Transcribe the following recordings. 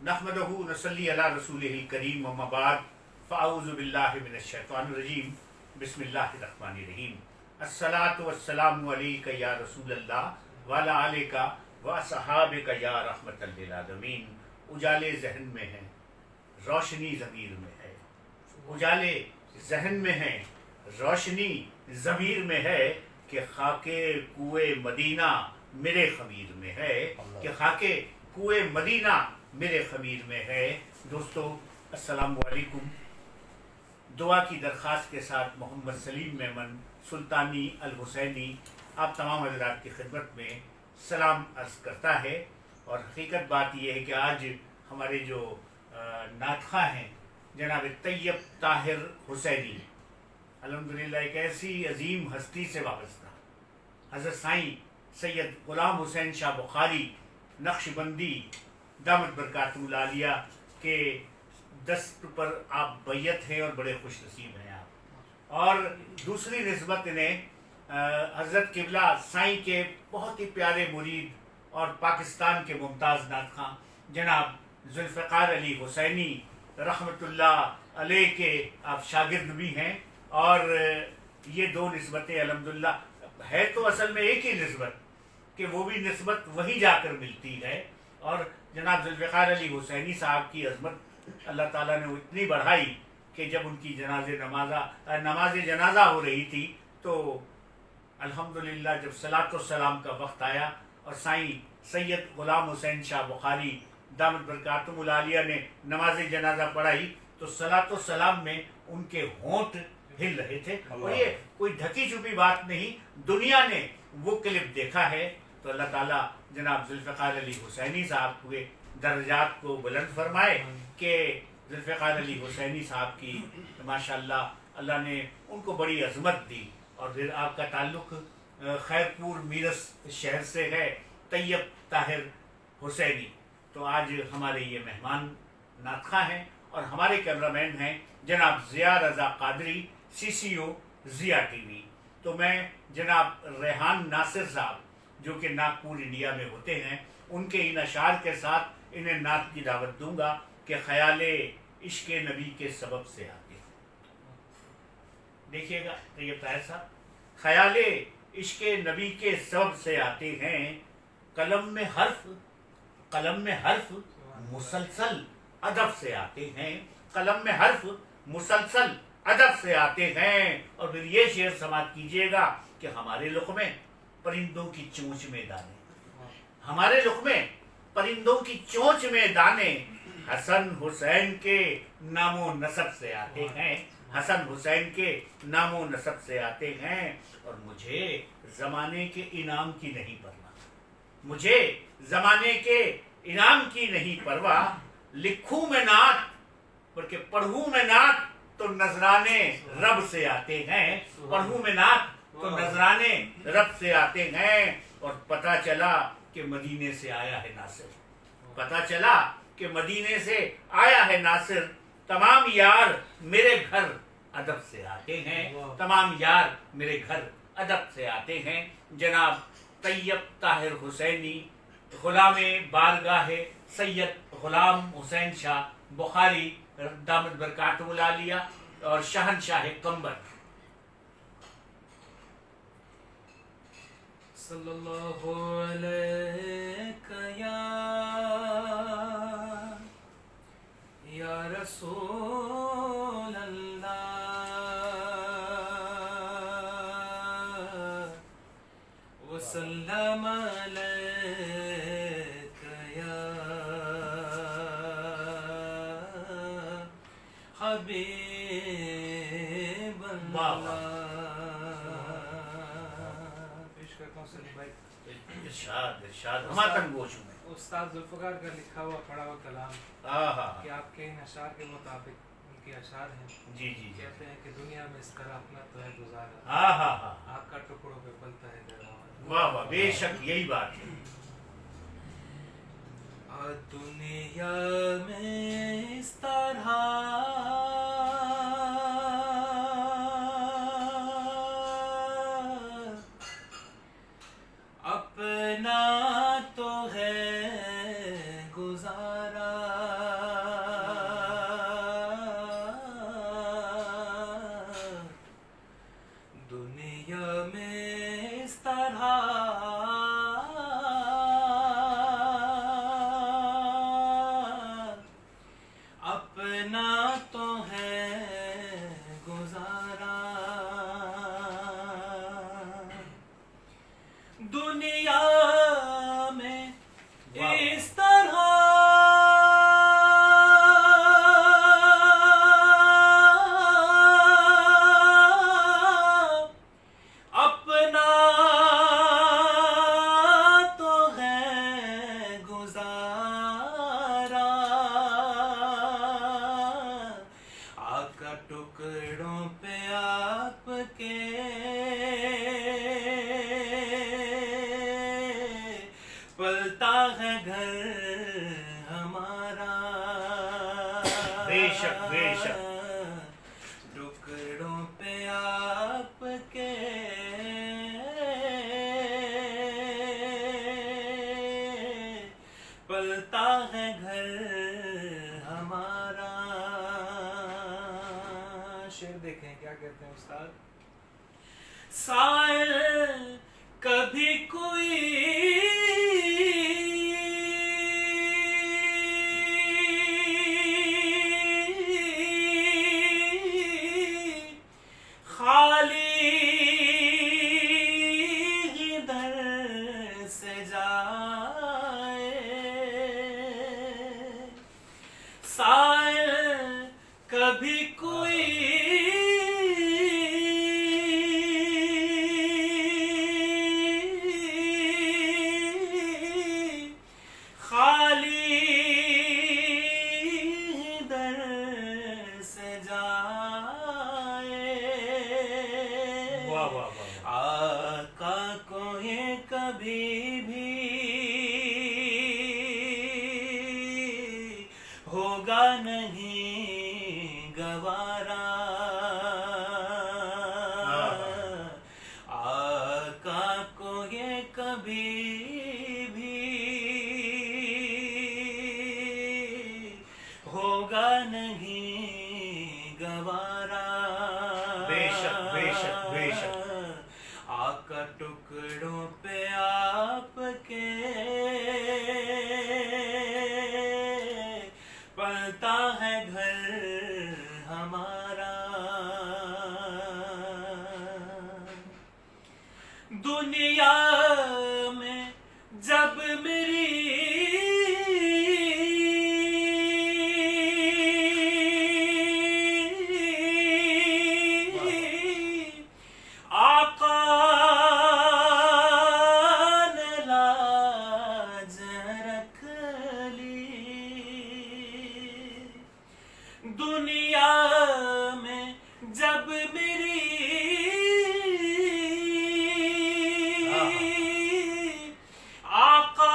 नहमदहू नसल्ली अला रसूलिहिल करीम अम्मा बाद फ़अऊज़ु बिल्लाहि मिनश शैतानिर रजीम बिस्मिल्लाहिर रहमानिर रहीम अस्सलातु वस्सलामु अलैका या रसूलल्लाह व अला आलिका व असहाबिका या रहमतल लिल आलमीन। उजाले जहन में है, रोशनी ज़मीर में है। उजाले जहन में है, रोशनी ज़मीर में है कि खाके कुए मदीना मेरे ख़मीर में है, कि खाके कुए मदीना मेरे ख़मीर में है। दोस्तों अस्सलामु अलैकुम। दुआ की दरख्वास्त के साथ मोहम्मद सलीम मेमन सुल्तानी अल हुसैनी आप तमाम हज़रात की खिदमत में सलाम अर्ज़ करता है। और हकीकत बात यह है कि आज हमारे जो नातखा हैं जनाब तैयब ताहिर हुसैनी अल्हम्दुलिल्लाह एक ऐसी अजीम हस्ती से वाबस्ता हज़रत साईं सैयद ग़ुलाम हुसैन शाह बुखारी नक्शबंदी दामत बरकातुहुल आलिया के दस्त पर आप बैयत हैं और बड़े खुश नसीब हैं आप। और दूसरी निस्बत इन्हें हज़रत किबला साईं के बहुत ही प्यारे मुरीद और पाकिस्तान के मुमताज़ नातख़ा जनाब ज़ुल्फ़िकार अली हुसैनी रहमतुल्लाह अलैह के आप शागिर्द भी हैं। और ये दो निस्बतें अल्हम्दुलिल्लाह है तो असल में एक ही निस्बत कि वो भी निस्बत वही जाकर मिलती है। और जनाब ज़ुल्फ़िकार अली हुसैनी साहब की अज़मत अल्लाह ताला ने इतनी बढ़ाई कि जब उनकी नमाज जनाजा हो रही थी तो अल्हम्दुलिल्लाह जब सलातो सलाम का वक्त आया और साईं सैयद ग़ुलाम हुसैन शाह बुखारी दामत बरकातुहुल आलिया ने नमाज जनाजा पढ़ाई तो सलातो सलाम में उनके होंठ हिल रहे थे। और ये कोई ढकी छुपी बात नहीं, दुनिया ने वो क्लिप देखा है। तो अल्लाह ताला जनाब ज़ुल्फ़िकार अली हुसैनी साहब हुए दर्जात को बुलंद फरमाए कि ज़ुल्फ़िकार अली हुसैनी साहब की माशाअल्लाह अल्लाह ने उनको बड़ी अज़मत दी। और फिर आपका ताल्लुक़ खैरपुर मीरस शहर से है, तैयब ताहिर हुसैनी। तो आज हमारे ये मेहमान नातख़ा हैं और हमारे कैमरामैन हैं जनाब ज़िया रज़ा क़ादरी CCO ज़िया TV। तो मैं जनाब रेहान नासिर साहब जो कि नागपुर इंडिया में होते हैं उनके इन अशार के साथ इन्हें नात की दावत दूंगा कि ख़याले इश्क़ नबी के सबब से आते हैं। देखिएगा तैयब ताहिर साहब, ख़याले इश्क़ नबी के सबब से आते हैं, कलम में हर्फ मुसलसल अदब से आते हैं, कलम में हर्फ मुसलसल अदब से आते हैं। और फिर ये शेर समात कीजिएगा कि हमारे लुक़मे परिंदों की चोंच में दाने, हमारे लुक़मे परिंदों की चोंच में दाने हसन हुसैन के नामो नसब से आते हैं, हसन हुसैन के नामो नसब से आते हैं। और मुझे ज़माने के इनाम की नहीं परवाह, मुझे ज़माने के इनाम की नहीं परवाह, लिखूं मैं नात बल्कि पढ़ूं मैं नात तो नजराने रब से आते हैं, पढ़ूं मैं नात तो नजराने रब से आते हैं। और पता चला कि मदीने से आया है नासिर, पता चला कि मदीने से आया है नासिर, तमाम यार मेरे घर अदब से आते हैं, तमाम यार मेरे घर अदब से आते हैं। जनाब तैयब ताहिर हुसैनी ग़ुलामे बारगाह सैयद ग़ुलाम हुसैन शाह बुखारी दामत बरकातुहुल आलिया और शहनशाह कंबर सल्लल्लाहु अलैका या रसूल अल्लाह वसल्लम अलैका या हबीब अल्लाह। इरशाद हमातन गोश में उस्ताद ज़ुल्फ़िकार का लिखा हुआ पढ़ा हुआ कलाम कि आपके इन अशार के मुताबिक उनके अशार हैं। जी जी कहते हैं कि दुनिया में इस तरह अपना तो है गुजारा, आग का टुकड़ों पे पलता है दरवाज़ा। वाह वाह, बेशक यही बात है। दुनिया में इस तरह अपना तो है गुजारा, شک بے شک ٹکڑوں پہ آپ کے پلتا ہے گھر ہمارا. شعر دیکھیں کیا کہتے ہیں استاد. سائل کبھی کوئی خالی ادھر سے جائے. سائل کبھی کوئی خالی ادھر سے جائے. واہ واہ واہ. آقا کو یہ کبھی بھی ہوگا نہیں گوارا. آقا کو یہ کبھی بھی ہوگا نہیں گوارا. بے شک بے شک بے شک. آقا ٹکڑوں پہ آپ کے پلتا ہے گھر ہمارا. دنیا میں جب میری آقا نے لاج رکھ لی. دنیا میں جب میری آقا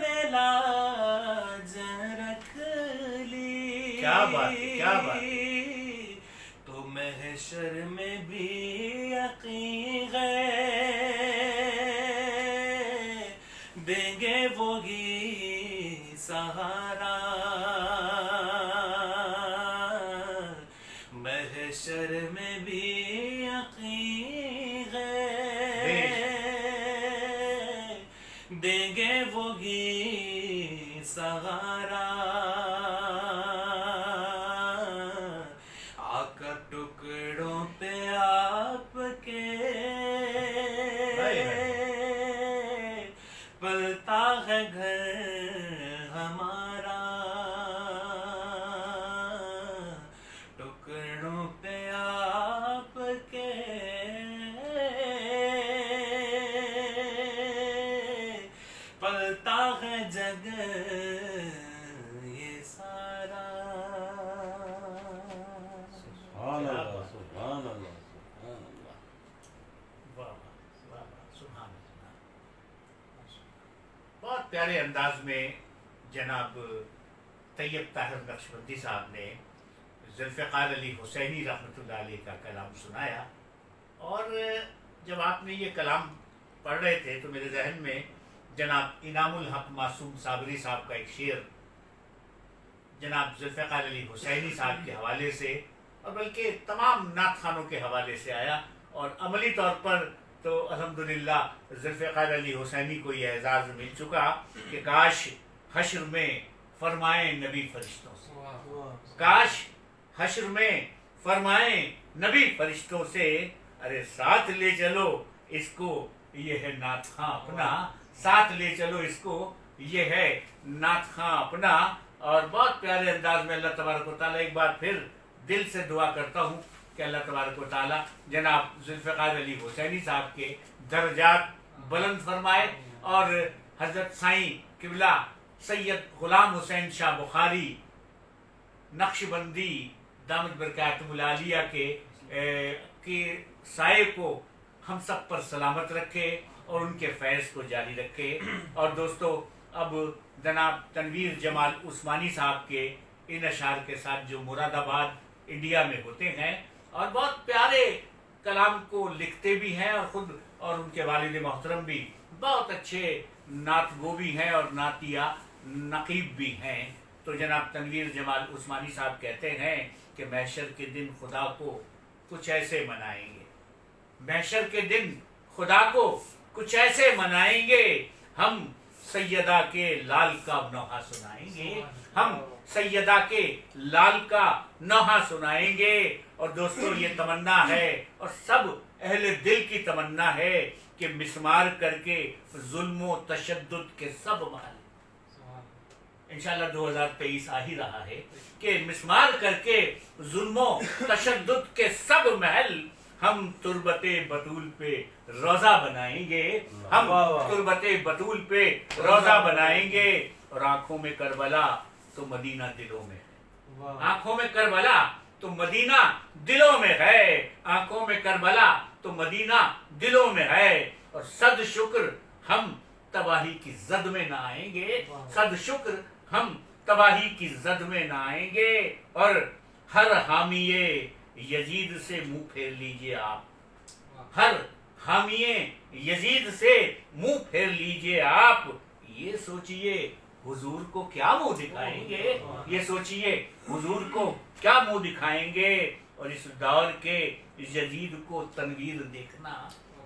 نے لاج رکھ لی. کیا بات ہے کیا بات ہے. تو محشر میں بھی یقین ہے دیں گے وہی سہارا. محشر میں بھی یقین ہے دیں گے وہی سہارا. آقا ٹکڑوں پہ آپ کے پلتا ہے گھر ہمارا. ٹکڑوں پہ آپ کے پلتا ہے جگ یہ سارا. سبحان اللہ سبحان اللہ سبحان اللہ. واہ واہ واہ واہ. سبحان اللہ. بہت پیارے انداز میں جناب طیب طاہر نقشبندی صاحب نے ذوالفقار علی حسینی رحمۃ اللہ علیہ کا کلام سنایا. اور جب آپ نے یہ کلام پڑھ رہے تھے تو میرے ذہن میں جناب انعام الحق معصوم صابری صاحب کا ایک شعر جناب ذوالفقار علی حسینی صاحب کے حوالے سے اور بلکہ تمام نعت خوانوں کے حوالے سے آیا. اور عملی طور پر تو الحمدللہ ذوالفقار علی حسینی کو یہ اعزاز مل چکا کہ کاش حشر میں فرمائیں نبی فرشتوں سے. کاش حشر میں فرمائیں نبی فرشتوں سے ارے ساتھ لے چلو اس کو یہ ہے نعت خواں اپنا. ساتھ لے چلو اس کو یہ ہے نعت خواں اپنا. اور بہت پیارے انداز میں اللہ تبارک و تعالیٰ ایک بار پھر دل سے دعا کرتا ہوں کہ اللہ تبارک و تعالیٰ جناب ذوالفقار علی حسینی صاحب کے درجات بلند فرمائے اور حضرت سائیں قبلہ سید غلام حسین شاہ بخاری نقشبندی دامت برکاتہم العالیہ کے سائے کو ہم سب پر سلامت رکھے اور ان کے فیض کو جاری رکھے. اور دوستو اب جناب تنویر جمال عثمانی صاحب کے ان اشعار کے ساتھ جو مراد آباد انڈیا میں ہوتے ہیں اور بہت پیارے کلام کو لکھتے بھی ہیں اور خود اور ان کے والد محترم بھی بہت اچھے نعت گو بھی ہیں اور نعتیہ نقیب بھی ہیں. تو جناب تنویر جمال عثمانی صاحب کہتے ہیں کہ محشر کے دن خدا کو کچھ ایسے منائیں گے, محشر کے دن خدا کو کچھ ایسے منائیں گے, ہم سیدہ کے لال کا نوحہ سنائیں گے, ہم سیدہ کے لال کا نوحہ سنائیں گے. اور دوستو یہ تمنا ہے اور سب اہل دل کی تمنا ہے کہ مسمار کر کے ظلم و تشدد کے سب محل, انشاءاللہ 2023 آ ہی رہا ہے, کہ مسمار کر کے ظلم و تشدد کے سب محل ہم تربت بطول پہ روزہ بنائیں گے, ہم تربت بطول پہ روزہ بنائیں گے. اور آنکھوں میں کربلا تو مدینہ دلوں میں ہے, آنکھوں میں کربلا تو مدینہ دلوں میں ہے, آنکھوں میں کربلا تو مدینہ دلوں میں ہے. اور صد شکر ہم تباہی کی زد میں نہ آئیں گے, صد شکر ہم تباہی کی زد میں نہ آئیں گے. اور ہر حامی یزید سے منہ پھیر لیجئے آپ, ہر حامی یزید سے منہ پھیر لیجئے آپ. یہ سوچئے حضور کو کیا منہ دکھائیں گے, یہ سوچئے حضور کو کیا منہ دکھائیں گے. اور اس دور کے یزید کو تنویر دیکھنا,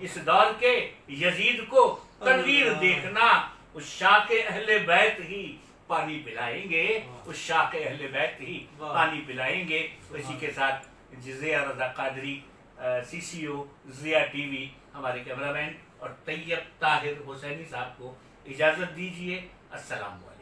اس دور کے یزید کو تنویر دیکھنا, اس شاہ کے اہل بیت ہی پانی پلائیں گے, اس شاہ کے اہل بیت ہی پانی پلائیں گے. اسی کے ساتھ ضیاء رضا قادری CCO ضیاء TV ہمارے کیمرہ مین اور طیب طاہر حسینی صاحب کو اجازت دیجیے. السلام علیکم.